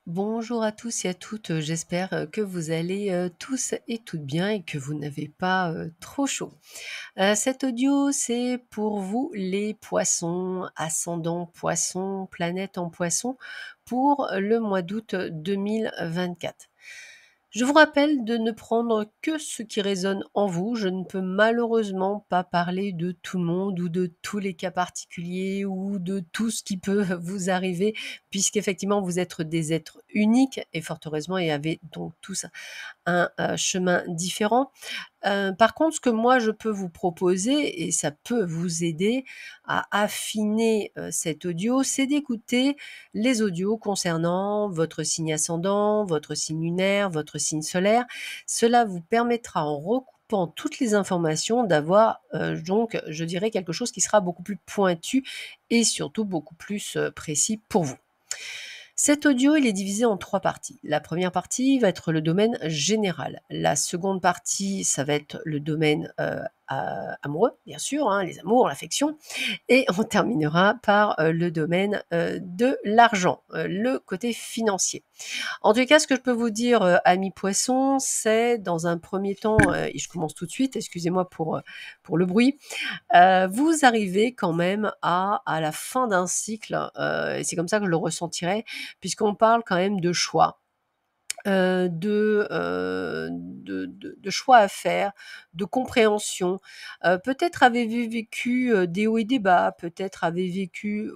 Bonjour à tous et à toutes, j'espère, que vous allez, tous et toutes bien et que vous n'avez pas, trop chaud. Cet audio, c'est pour vous les poissons, ascendant poisson, planète en poisson, pour le mois d'août 2024. Je vous rappelle de ne prendre que ce qui résonne en vous. Je ne peux malheureusement pas parler de tout le monde ou de tous les cas particuliers ou de tout ce qui peut vous arriver, puisqu'effectivement vous êtes des êtres uniques et fort heureusement et avez donc tous un chemin différent. Par contre, ce que moi je peux vous proposer et ça peut vous aider à affiner, cet audio, c'est d'écouter les audios concernant votre signe ascendant, votre signe lunaire, votre signe solaire. Cela vous permettra, en recoupant toutes les informations, d'avoir, donc je dirais quelque chose qui sera beaucoup plus pointu et surtout beaucoup plus, précis pour vous. Cet audio, il est divisé en 3 parties. La première partie va être le domaine général. La seconde partie, ça va être le domaine, amoureux, bien sûr, hein, les amours, l'affection et on terminera par, le domaine, de l'argent, le côté financier. En tout cas, ce que je peux vous dire, amis poissons, c'est dans un premier temps, et je commence tout de suite, excusez-moi pour le bruit, vous arrivez quand même à la fin d'un cycle, et c'est comme ça que je le ressentirai, puisqu'on parle quand même de choix, de choix à faire, de compréhension. Peut-être avez-vous vécu, des hauts et des bas, peut-être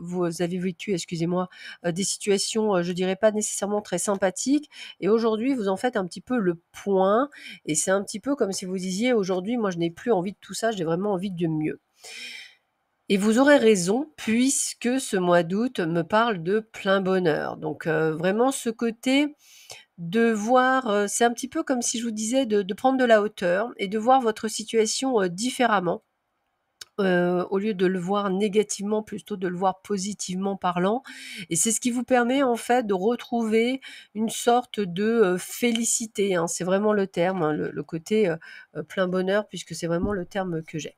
vous avez vécu, excusez-moi, des situations, je dirais pas nécessairement très sympathiques et aujourd'hui vous en faites un petit peu le point et c'est un petit peu comme si vous disiez: «Aujourd'hui, moi je n'ai plus envie de tout ça, j'ai vraiment envie de mieux». Et vous aurez raison puisque ce mois d'août me parle de plein bonheur. Donc, vraiment ce côté de voir, c'est un petit peu comme si je vous disais de prendre de la hauteur et de voir votre situation, différemment, au lieu de le voir négativement, plutôt de le voir positivement parlant et c'est ce qui vous permet en fait de retrouver une sorte de, félicité, hein. C'est vraiment le terme, hein, le côté, plein bonheur puisque c'est vraiment le terme que j'ai.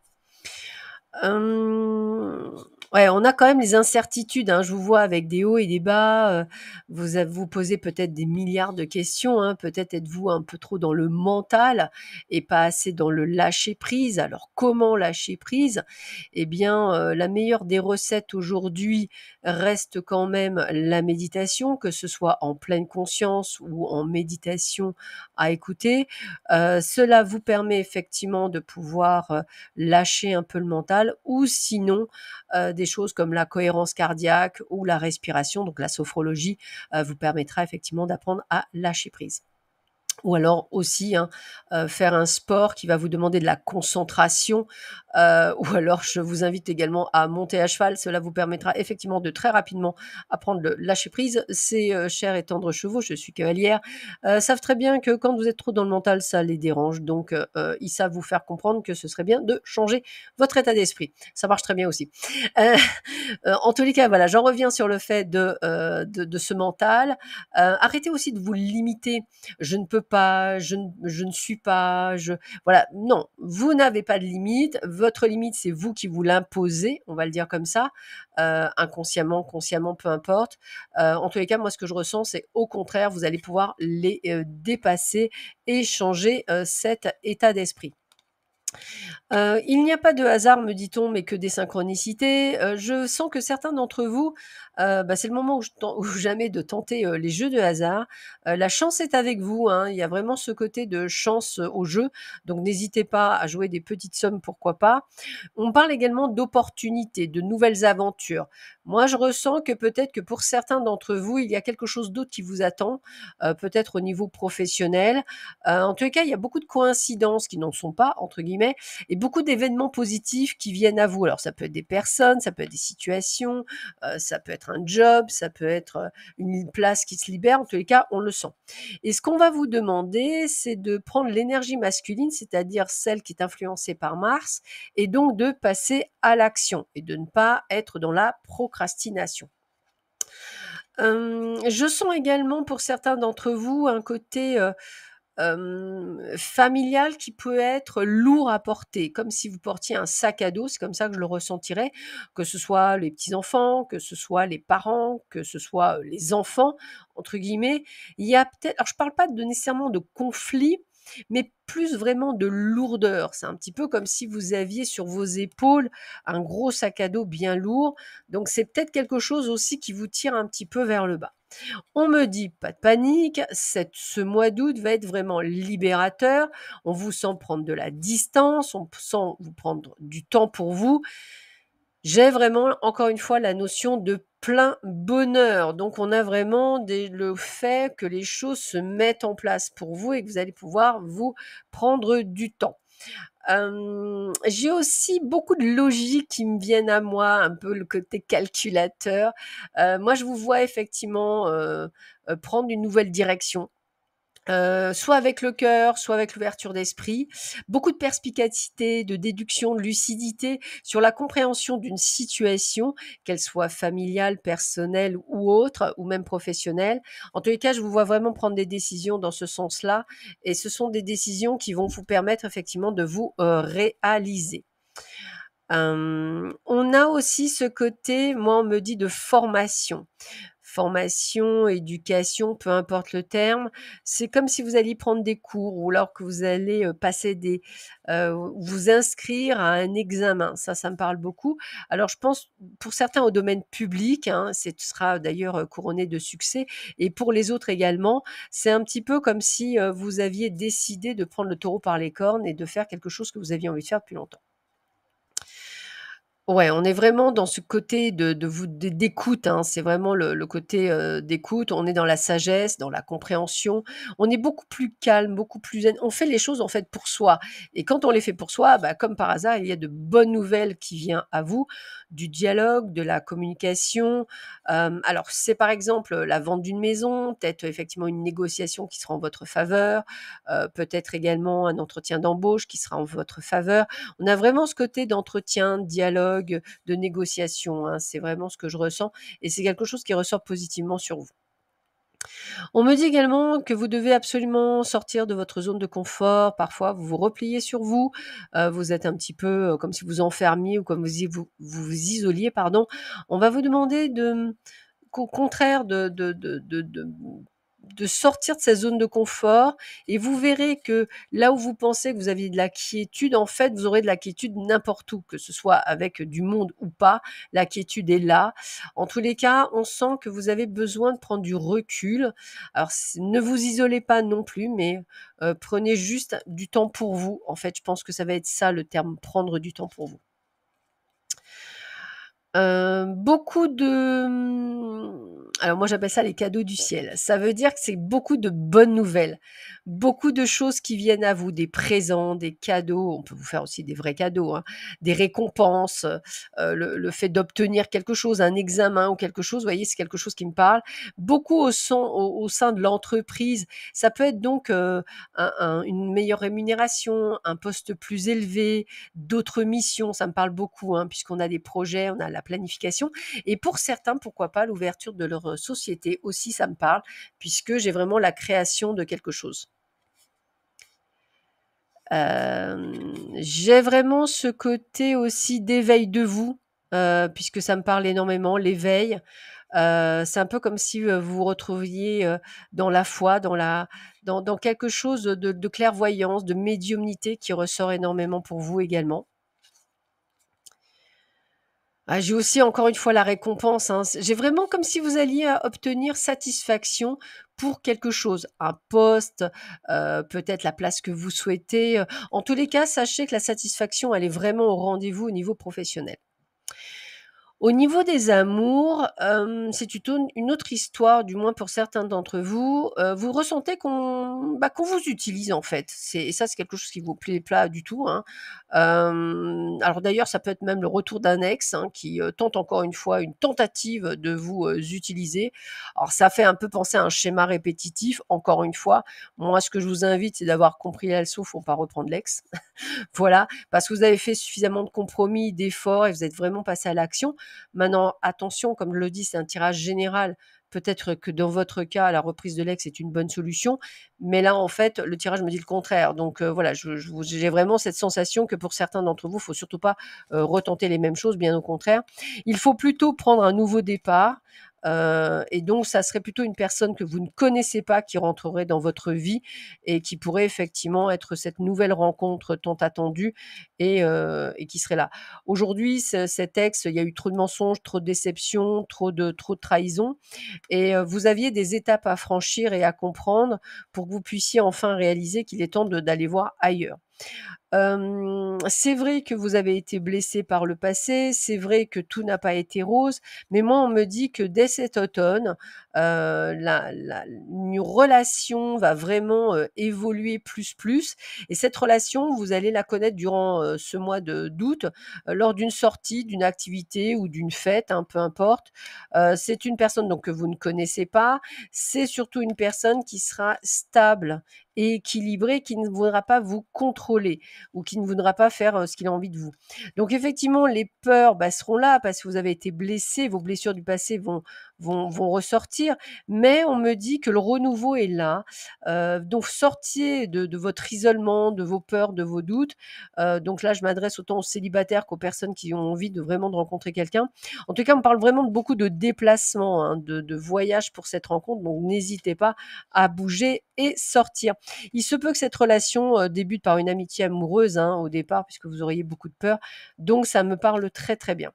Hem, ouais, on a quand même les incertitudes, hein. Je vous vois avec des hauts et des bas, vous posez peut-être des milliards de questions, hein. Peut-être êtes-vous un peu trop dans le mental et pas assez dans le lâcher prise. Alors comment lâcher prise? Eh bien, la meilleure des recettes aujourd'hui reste quand même la méditation, que ce soit en pleine conscience ou en méditation à écouter. Cela vous permet effectivement de pouvoir, lâcher un peu le mental ou sinon, des choses comme la cohérence cardiaque ou la respiration, donc la sophrologie, vous permettra effectivement d'apprendre à lâcher prise. Ou alors aussi, hein, faire un sport qui va vous demander de la concentration, ou alors je vous invite également à monter à cheval. Cela vous permettra effectivement de très rapidement apprendre le lâcher prise. Ces, chers et tendres chevaux, je suis cavalière, savent très bien que quand vous êtes trop dans le mental, ça les dérange. Donc, ils savent vous faire comprendre que ce serait bien de changer votre état d'esprit. Ça marche très bien aussi. Heu, en tous les cas, voilà, j'en reviens sur le fait de ce mental. Arrêtez aussi de vous limiter. Je ne peux pas, je ne suis pas, voilà, non, vous n'avez pas de limite. Votre limite, c'est vous qui vous l'imposez, on va le dire comme ça, inconsciemment, consciemment, peu importe. En tous les cas, moi, ce que je ressens, c'est au contraire, vous allez pouvoir les, dépasser et changer, cet état d'esprit. Il n'y a pas de hasard, me dit-on, mais que des synchronicités. Je sens que certains d'entre vous, c'est le moment ou jamais de tenter, les jeux de hasard. La chance est avec vous, hein, il y a vraiment ce côté de chance, au jeu, donc n'hésitez pas à jouer des petites sommes, pourquoi pas. On parle également d'opportunités, de nouvelles aventures. Moi, je ressens que peut-être que pour certains d'entre vous, il y a quelque chose d'autre qui vous attend, peut-être au niveau professionnel. En tous les cas, il y a beaucoup de coïncidences qui n'en sont pas, entre guillemets, et beaucoup d'événements positifs qui viennent à vous. Alors ça peut être des personnes, ça peut être des situations, ça peut être un job, ça peut être, une place qui se libère. En tous les cas, on le sent. Et ce qu'on va vous demander, c'est de prendre l'énergie masculine, c'est-à-dire celle qui est influencée par Mars, et donc de passer à l'action et de ne pas être dans la procrastination. Je sens également pour certains d'entre vous un côté, familial qui peut être lourd à porter, comme si vous portiez un sac à dos, c'est comme ça que je le ressentirais, que ce soit les petits-enfants, que ce soit les parents, que ce soit, «les enfants» entre guillemets. Il y a peut-être alors je parle pas de nécessairement de conflit, mais plus vraiment de lourdeur. C'est un petit peu comme si vous aviez sur vos épaules un gros sac à dos bien lourd, donc c'est peut-être quelque chose aussi qui vous tire un petit peu vers le bas. On me dit: «Pas de panique, ce mois d'août va être vraiment libérateur. On vous sent prendre de la distance, on sent vous prendre du temps pour vous». J'ai vraiment, encore une fois, la notion de plein bonheur. Donc on a vraiment le fait que les choses se mettent en place pour vous et que vous allez pouvoir vous prendre du temps. J'ai aussi beaucoup de logique qui me viennent à moi, un peu le côté calculateur. Moi, je vous vois effectivement, prendre une nouvelle direction. Soit avec le cœur, soit avec l'ouverture d'esprit. Beaucoup de perspicacité, de déduction, de lucidité sur la compréhension d'une situation, qu'elle soit familiale, personnelle ou autre, ou même professionnelle. En tous les cas, je vous vois vraiment prendre des décisions dans ce sens-là, et ce sont des décisions qui vont vous permettre effectivement de vous réaliser. On a aussi ce côté, moi on me dit de formation. Formation, éducation, peu importe le terme. C'est comme si vous alliez prendre des cours ou alors que vous allez, passer vous inscrire à un examen. Ça me parle beaucoup. Alors je pense pour certains au domaine public, hein, ce sera d'ailleurs, couronné de succès, et pour les autres également. C'est un petit peu comme si, vous aviez décidé de prendre le taureau par les cornes et de faire quelque chose que vous aviez envie de faire depuis longtemps. Ouais, on est vraiment dans ce côté d'écoute, hein. C'est vraiment le côté, d'écoute. On est dans la sagesse, dans la compréhension. On est beaucoup plus calme, beaucoup plus zen. On fait les choses, en fait, pour soi, et quand on les fait pour soi, bah, comme par hasard, il y a de bonnes nouvelles qui viennent à vous, du dialogue, de la communication. Alors c'est, par exemple, la vente d'une maison, peut-être effectivement une négociation qui sera en votre faveur, peut-être également un entretien d'embauche qui sera en votre faveur. On a vraiment ce côté d'entretien, de dialogue, de négociation, hein. C'est vraiment ce que je ressens, et c'est quelque chose qui ressort positivement sur vous. On me dit également que vous devez absolument sortir de votre zone de confort. Parfois, vous vous repliez sur vous, vous êtes un petit peu, comme si vous enfermiez ou comme vous isoliez, pardon. On va vous demander qu'au contraire de sortir de sa zone de confort, et vous verrez que là où vous pensez que vous aviez de la quiétude, en fait, vous aurez de la quiétude n'importe où, que ce soit avec du monde ou pas, la quiétude est là. En tous les cas, on sent que vous avez besoin de prendre du recul. Alors ne vous isolez pas non plus, mais prenez juste du temps pour vous. En fait, je pense que ça va être ça le terme, prendre du temps pour vous. Beaucoup de, alors moi j'appelle ça les cadeaux du ciel. Ça veut dire que c'est beaucoup de bonnes nouvelles, beaucoup de choses qui viennent à vous, des présents, des cadeaux. On peut vous faire aussi des vrais cadeaux, hein, des récompenses, le fait d'obtenir quelque chose, un examen ou quelque chose, vous voyez, c'est quelque chose qui me parle. Beaucoup au sein de l'entreprise. Ça peut être donc, une meilleure rémunération, un poste plus élevé, d'autres missions, ça me parle beaucoup, hein, puisqu'on a des projets, on a la planification, et pour certains, pourquoi pas l'ouverture de leur, société aussi, ça me parle, puisque j'ai vraiment la création de quelque chose. J'ai vraiment ce côté aussi d'éveil de vous, puisque ça me parle énormément, l'éveil. C'est un peu comme si, vous vous retrouviez, dans la foi, dans quelque chose de clairvoyance, de médiumnité qui ressort énormément pour vous également. Ah, j'ai aussi encore une fois la récompense, hein. J'ai vraiment comme si vous alliez, obtenir satisfaction pour quelque chose, un poste, peut-être la place que vous souhaitez, en tous les cas, sachez que la satisfaction, elle est vraiment au rendez-vous au niveau professionnel. Au niveau des amours, c'est plutôt une autre histoire, du moins pour certains d'entre vous. Vous ressentez qu'on vous utilise, en fait. Et ça, c'est quelque chose qui vous plaît pas du tout, hein. Alors d'ailleurs, ça peut être même le retour d'un ex, hein, qui, tente encore une fois une tentative de vous, utiliser. Alors ça fait un peu penser à un schéma répétitif, encore une fois. Moi, ce que je vous invite, c'est d'avoir compris la leçon, faut pas reprendre l'ex. Voilà, parce que vous avez fait suffisamment de compromis, d'efforts, et vous êtes vraiment passé à l'action. Maintenant, attention, comme je le dis, c'est un tirage général. peut-être que dans votre cas, la reprise de l'ex est une bonne solution, mais là, en fait, le tirage me dit le contraire. Donc, voilà, j'ai vraiment cette sensation que pour certains d'entre vous, il faut surtout pas, retenter les mêmes choses, bien au contraire. Il faut plutôt prendre un nouveau départ, et donc ça serait plutôt une personne que vous ne connaissez pas qui rentrerait dans votre vie et qui pourrait effectivement être cette nouvelle rencontre tant attendue et qui serait là. Aujourd'hui, cet ex, il y a eu trop de mensonges, trop de déceptions, trop de trahison et vous aviez des étapes à franchir et à comprendre pour que vous puissiez enfin réaliser qu'il est temps d'aller voir ailleurs. C'est vrai que vous avez été blessé par le passé, c'est vrai que tout n'a pas été rose, mais moi, on me dit que dès cet automne, la une relation va vraiment, évoluer plus et cette relation, vous allez la connaître durant, ce mois d'août, lors d'une sortie, d'une activité ou d'une fête, hein, peu importe. C'est une personne donc que vous ne connaissez pas, c'est surtout une personne qui sera stable et équilibrée, qui ne voudra pas vous contrôler ou qui ne voudra pas faire, ce qu'il a envie de vous. Donc effectivement, les peurs, bah, seront là parce que vous avez été blessé, vos blessures du passé vont ressortir, mais on me dit que le renouveau est là. Donc sortiez de votre isolement, de vos peurs, de vos doutes. Donc là, je m'adresse autant aux célibataires qu'aux personnes qui ont envie de rencontrer quelqu'un. En tout cas, on parle vraiment de beaucoup de déplacements, hein, de voyages pour cette rencontre, donc n'hésitez pas à bouger et sortir. Il se peut que cette relation, débute par une amitié amoureuse, hein, au départ, puisque vous auriez beaucoup de peur, donc ça me parle très, très bien.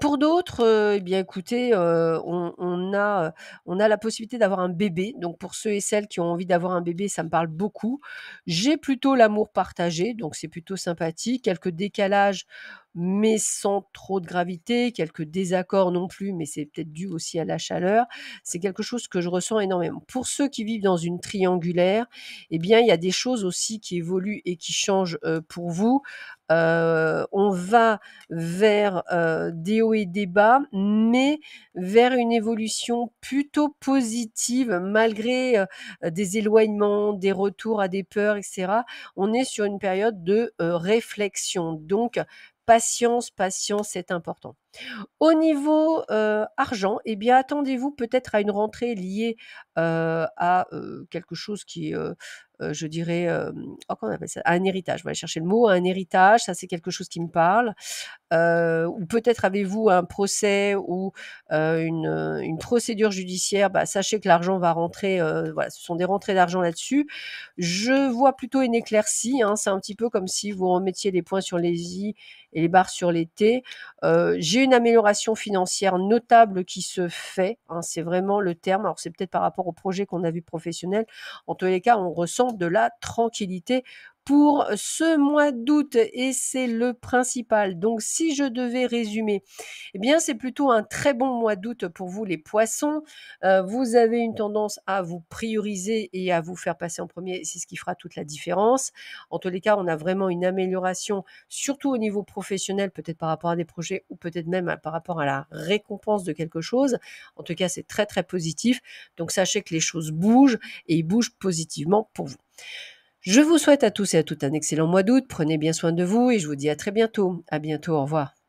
Pour d'autres, eh bien écoutez, on a la possibilité d'avoir un bébé, donc pour ceux et celles qui ont envie d'avoir un bébé, ça me parle beaucoup. J'ai plutôt l'amour partagé, donc c'est plutôt sympathique. Quelques décalages, mais sans trop de gravité, quelques désaccords non plus, mais c'est peut-être dû aussi à la chaleur. C'est quelque chose que je ressens énormément. Pour ceux qui vivent dans une triangulaire, eh bien il y a des choses aussi qui évoluent et qui changent, pour vous. On va vers, des hauts et des bas, mais vers une évolution plutôt positive malgré, des éloignements, des retours à des peurs et cetera. On est sur une période de, réflexion, donc patience, patience, c'est important. Au niveau, argent, eh bien, attendez-vous peut-être à une rentrée liée, à, quelque chose qui est, je dirais, oh, comment on appelle ça? À un héritage, on va aller chercher le mot, un héritage, ça c'est quelque chose qui me parle. Ou peut-être avez-vous un procès ou, une procédure judiciaire, bah, sachez que l'argent va rentrer, voilà, ce sont des rentrées d'argent là-dessus. Je vois plutôt une éclaircie, hein, c'est un petit peu comme si vous remettiez les points sur les i et les barres sur les t. J'ai une amélioration financière notable qui se fait, hein, c'est vraiment le terme. Alors c'est peut-être par rapport au projet qu'on a vu professionnel. En tous les cas, on ressent de la tranquillité pour ce mois d'août et c'est le principal. Donc si je devais résumer, eh bien c'est plutôt un très bon mois d'août pour vous les poissons. Vous avez une tendance à vous prioriser et à vous faire passer en premier, c'est ce qui fera toute la différence. En tous les cas, on a vraiment une amélioration, surtout au niveau professionnel, peut-être par rapport à des projets ou peut-être même par rapport à la récompense de quelque chose. En tout cas, c'est très très positif. Donc sachez que les choses bougent et ils bougent positivement pour vous. Je vous souhaite à tous et à toutes un excellent mois d'août. Prenez bien soin de vous et je vous dis à très bientôt. À bientôt, au revoir.